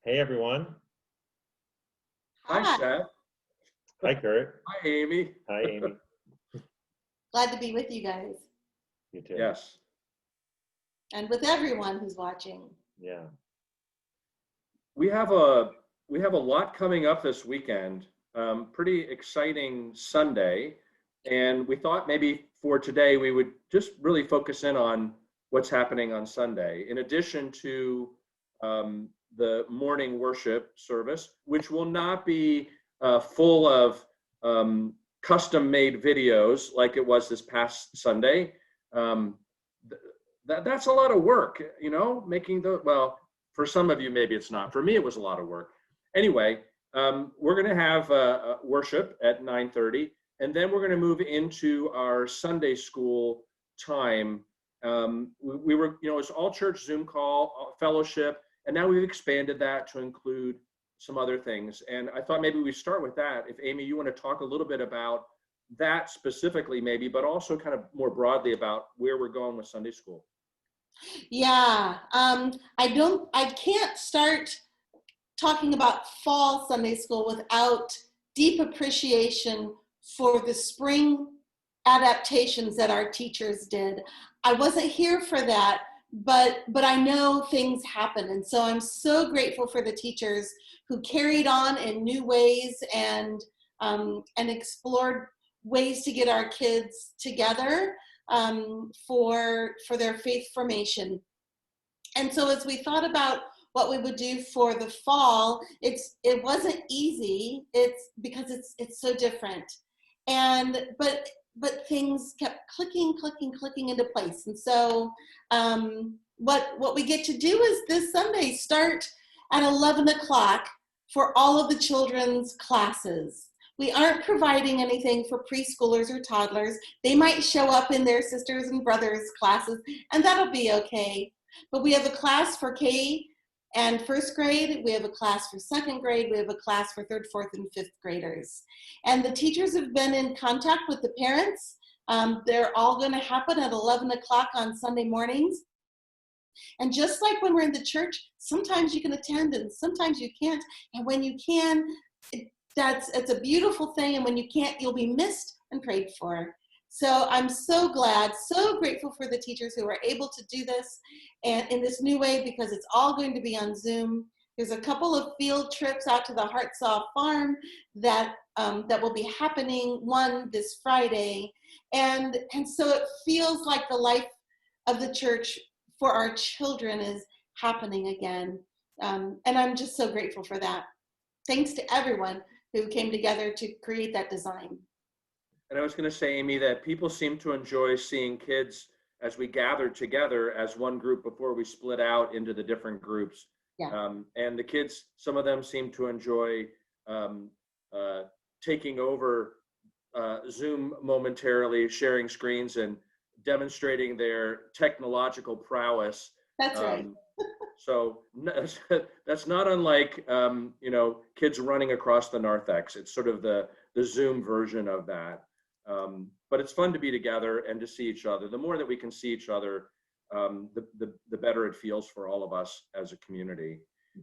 Hey everyone. Hi, Hi, Seth. Hi Kurt. Hi, Amy. Hi Amy. glad to be with you guys You too. Yes. and with everyone who's watching. Yeah. We have a lot coming up this weekend. Pretty exciting Sunday, and we thought maybe for today we would just really focus in on what's happening on Sunday. In addition to the morning worship service, which will not be full of custom-made videos like it was this past Sunday. Um, that's a lot of work, making well, for some of you, maybe it's not. For me, it was a lot of work. Anyway, we're going to have worship at 9:30, and then we're going to move into our Sunday school time. We were, it's all church Zoom call, fellowship, and now we've expanded that to include some other things. And I thought maybe we start with that. If Amy, you want to talk a little bit about that specifically, maybe, but also kind of more broadly about where we're going with Sunday school. Yeah, I can't start talking about fall Sunday school without deep appreciation for the spring adaptations that our teachers did. I wasn't here for that, but I know things happen, and so I'm so grateful for the teachers who carried on in new ways and explored ways to get our kids together for their faith formation. And so as we thought about what we would do for the fall, it wasn't easy. It's because it's so different, and but things kept clicking into place. And so what we get to do is this Sunday start at 11 o'clock for all of the children's classes. We aren't providing anything for preschoolers or toddlers. They might show up in their sisters and brothers classes, and that'll be okay. But we have a class for K and first grade, we have a class for second grade, we have a class for third, fourth, and fifth graders. And the teachers have been in contact with the parents. They're all going to happen at 11 o'clock on Sunday mornings. And just like when we're in the church, sometimes you can attend and sometimes you can't. And when you can, it's a beautiful thing. And when you can't, you'll be missed and prayed for. So I'm so glad, so grateful for the teachers who are able to do this and in this new way, because it's all going to be on Zoom. There's a couple of field trips out to the Hartsaw Farm that will be happening, one this Friday. And so it feels like the life of the church for our children is happening again. And I'm just so grateful for that. Thanks to everyone who came together to create that design. And I was going to say, Amy, that people seem to enjoy seeing kids as we gather together as one group before we split out into the different groups. Yeah. And the kids, some of them seem to enjoy taking over Zoom momentarily, sharing screens and demonstrating their technological prowess. That's right. So that's not unlike, kids running across the narthex. It's sort of the Zoom version of that. But it's fun to be together and to see each other. The more that we can see each other, the better it feels for all of us as a community.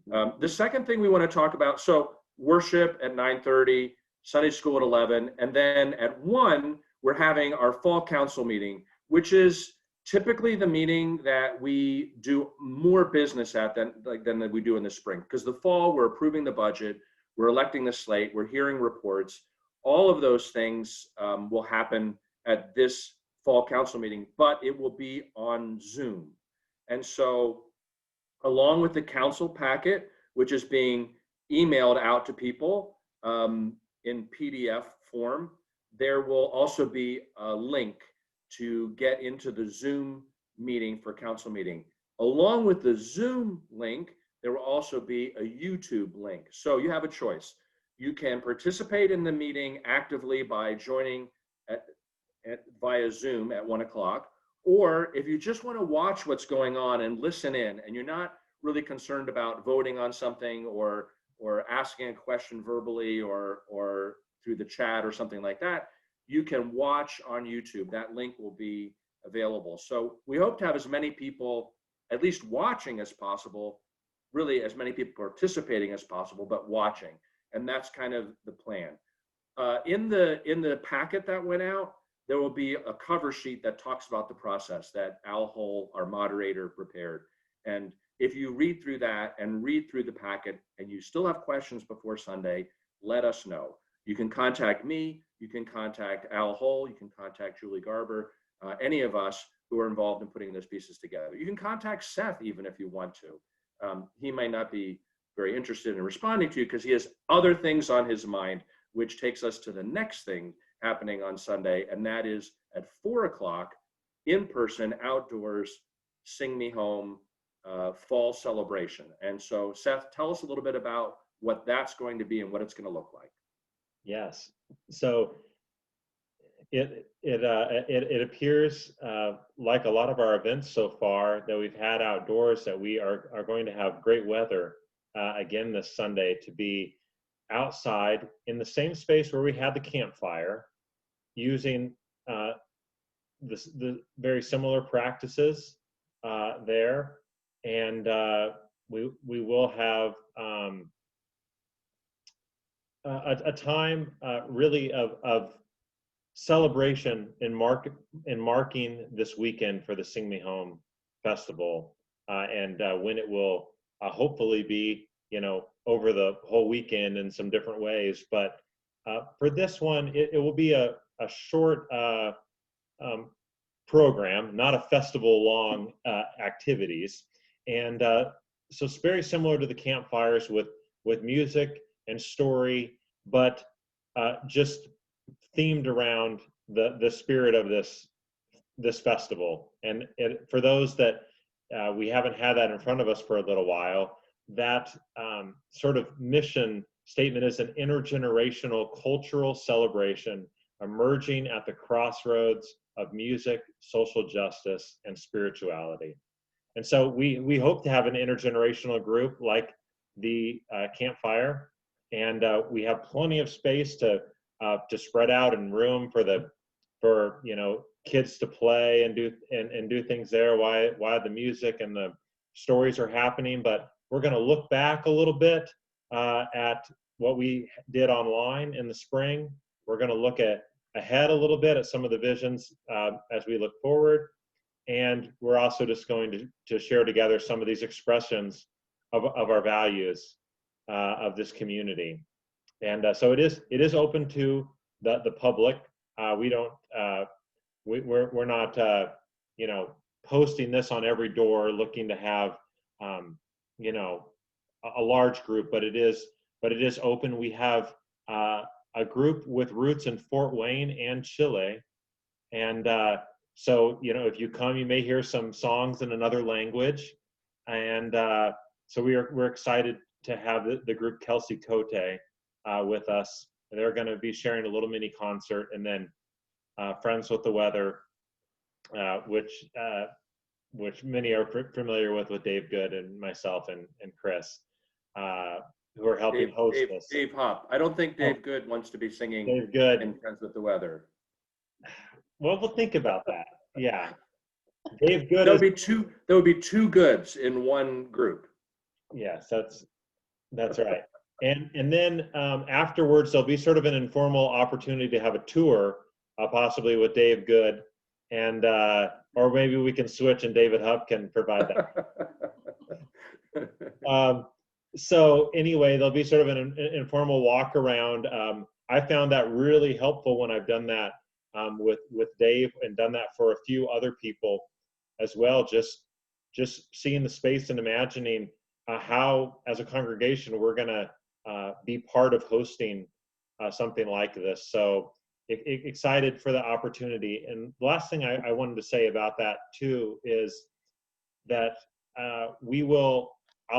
The second thing we want to talk about, so worship at 9:30, Sunday school at 11, and then at 1, we're having our fall council meeting, which is typically the meeting that we do more business at than we do in the spring. Because the fall, we're approving the budget, we're electing the slate, we're hearing reports. All of those things will happen at this fall council meeting, but it will be on Zoom. And so along with the council packet, which is being emailed out to people in PDF form, there will also be a link to get into the Zoom meeting for council meeting. Along with the Zoom link, there will also be a YouTube link. So you have a choice. You can participate in the meeting actively by joining via Zoom at 1 o'clock, or if you just want to watch what's going on and listen in, and you're not really concerned about voting on something or asking a question verbally or through the chat or something like that, you can watch on YouTube. That link will be available. So we hope to have as many people at least watching as possible really as many people participating as possible, but watching. And that's kind of the plan. In the packet that went out, there will be a cover sheet that talks about the process that Al Hull, our moderator, prepared. And if you read through that and read through the packet and you still have questions before Sunday, let us know. You can contact me, you can contact Al Hull, you can contact Julie Garber, any of us who are involved in putting those pieces together. You can contact Seth even if you want to. He might not be very interested in responding to you because he has other things on his mind, which takes us to the next thing happening on Sunday, and that is at 4 o'clock, in person, outdoors, Sing Me Home fall celebration. And so, Seth, tell us a little bit about what that's going to be and what it's going to look like. Yes. So it appears like a lot of our events so far that we've had outdoors that we are going to have great weather again this Sunday, to be outside in the same space where we had the campfire, using the very similar practices there, and we will have a time really of celebration in marking this weekend for the Sing Me Home Festival, and when it will hopefully be, over the whole weekend in some different ways. But for this one, it will be a short program, not a festival long activities. And so it's very similar to the campfires with music and story, but just themed around the spirit of this festival. And for those that we haven't had that in front of us for a little while, that sort of mission statement is an intergenerational cultural celebration emerging at the crossroads of music, social justice, and spirituality. And so we hope to have an intergenerational group like the campfire, and we have plenty of space to spread out and room for kids to play and do things there while the music and the stories are happening. But we're going to look back a little bit at what we did online in the spring. We're going to look ahead a little bit at some of the visions as we look forward. And we're also just going to share together some of these expressions of our values of this community. And so it is open to the public. We're not posting this on every door looking to have a large group, but it is open. We have a group with roots in Fort Wayne and Chile, and so if you come, you may hear some songs in another language, and so we're excited to have the group Kelsey Cote with us. They're going to be sharing a little mini concert, and then Friends with the Weather, which many are familiar with Dave Good and myself and Chris, who are helping host this. Dave Hop. I don't think Dave Good wants to be singing Dave Good in Friends with the Weather. Well, we'll think about that. Yeah, Dave Good. There would be two Goods in one group. Yes, that's right. And then afterwards, there'll be sort of an informal opportunity to have a tour, possibly with Dave Good, and or maybe we can switch and David Hupp can provide that. So anyway, there'll be sort of an informal walk around. I found that really helpful when I've done that with Dave, and done that for a few other people as well. Just seeing the space and imagining how, as a congregation, we're going to be part of hosting something like this. So excited for the opportunity. And the last thing I wanted to say about that too is that I'll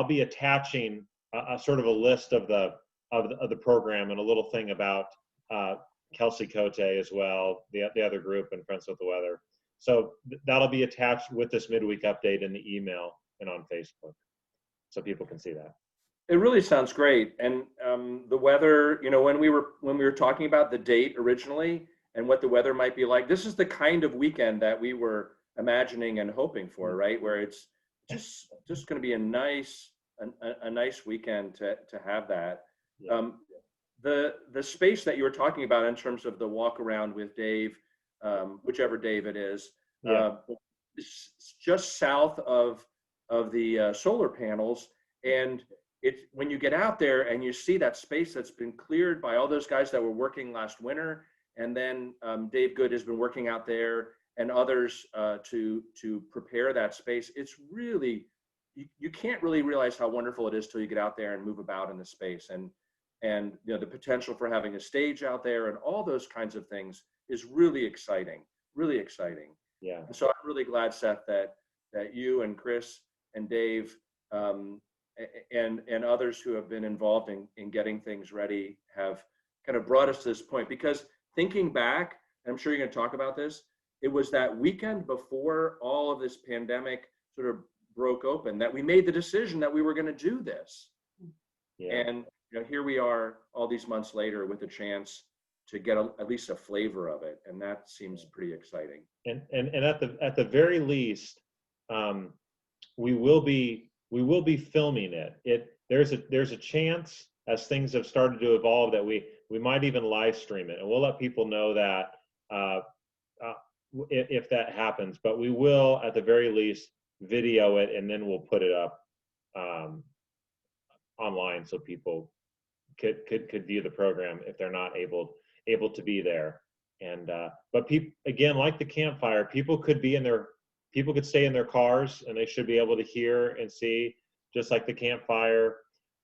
be attaching a sort of a list of the program and a little thing about Kelsey Cote as well, the other group, and Friends with the Weather. So that'll be attached with this midweek update in the email and on Facebook, so people can see that. It really sounds great. And the weather, when we were talking about the date originally and what the weather might be like, this is the kind of weekend that we were imagining and hoping for, right? Where it's just going to be a nice a nice weekend to have that. Yeah. The space that you were talking about in terms of the walk around with Dave, whichever Dave it is, Yeah. it's just south of the solar panels, and when you get out there and you see that space that's been cleared by all those guys that were working last winter, and then Dave Good has been working out there and others to prepare that space. It's really, you can't really realize how wonderful it is till you get out there and move about in the space, and you know, the potential for having a stage out there and all those kinds of things is really exciting, really exciting. Yeah. And so I'm really glad, Seth, that you and Chris and Dave and others who have been involved in getting things ready have kind of brought us to this point. Because thinking back, and I'm sure you're going to talk about this, it was that weekend before all of this pandemic sort of broke open that we made the decision that we were going to do this. Yeah. And you know, here we are all these months later with a chance to get at least a flavor of it, and that seems pretty exciting. And at the very least, we will be filming it. There's a chance, as things have started to evolve, that we might even live stream it, and we'll let people know that if that happens. But we will, at the very least, video it, and then we'll put it up online so people could view the program if they're not able to be there. And but people, again, like the campfire, people could stay in their cars, and they should be able to hear and see, just like the campfire.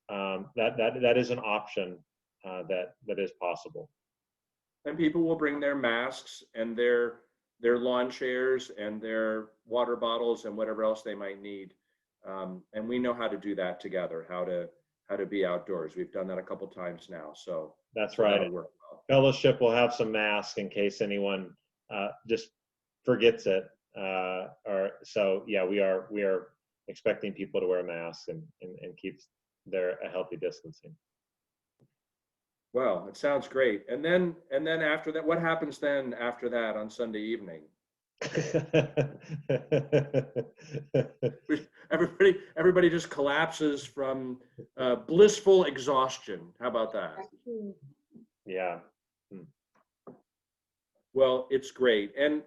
That is an option that is possible. And people will bring their masks and their lawn chairs and their water bottles and whatever else they might need. And we know how to do that together, how to be outdoors. We've done that a couple times now. So that's right. That'll work well. Fellowship will have some masks in case anyone just forgets it. Or so yeah, we are expecting people to wear masks and keep a healthy distancing. Well, it sounds great. And then after that, what happens then after that on Sunday evening? Everybody just collapses from blissful exhaustion. How about that? Yeah. Well, it's great. And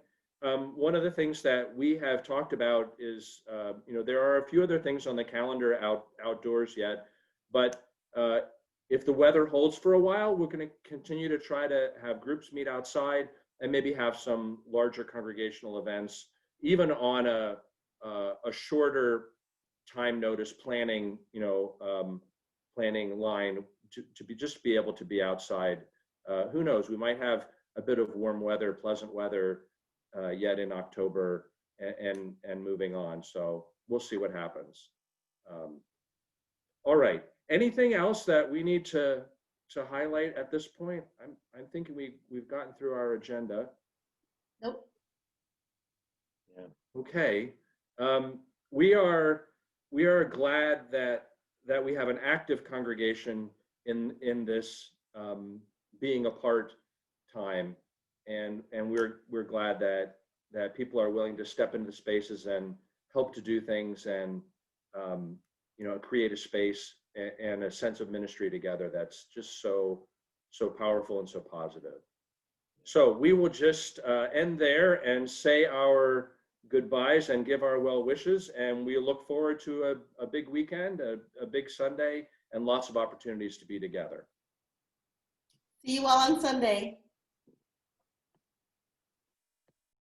one of the things that we have talked about is, you know, there are a few other things on the calendar outdoors yet, but if the weather holds for a while, we're going to continue to try to have groups meet outside and maybe have some larger congregational events, even on a shorter time notice planning, you know, planning line to be able to be outside. Who knows? We might have a bit of warm weather, pleasant weather yet in October and moving on. So we'll see what happens. All right. Anything else that we need to highlight at this point? I'm thinking we've gotten through our agenda. Nope. Yeah. Okay. We are glad that we have an active congregation in this being apart time, and we're glad that people are willing to step into spaces and help to do things and you know, create a space and a sense of ministry together that's just so powerful and so positive. So we will just end there and say our goodbyes and give our well wishes, and we look forward to a big weekend, a big Sunday, and lots of opportunities to be together. See you all on Sunday.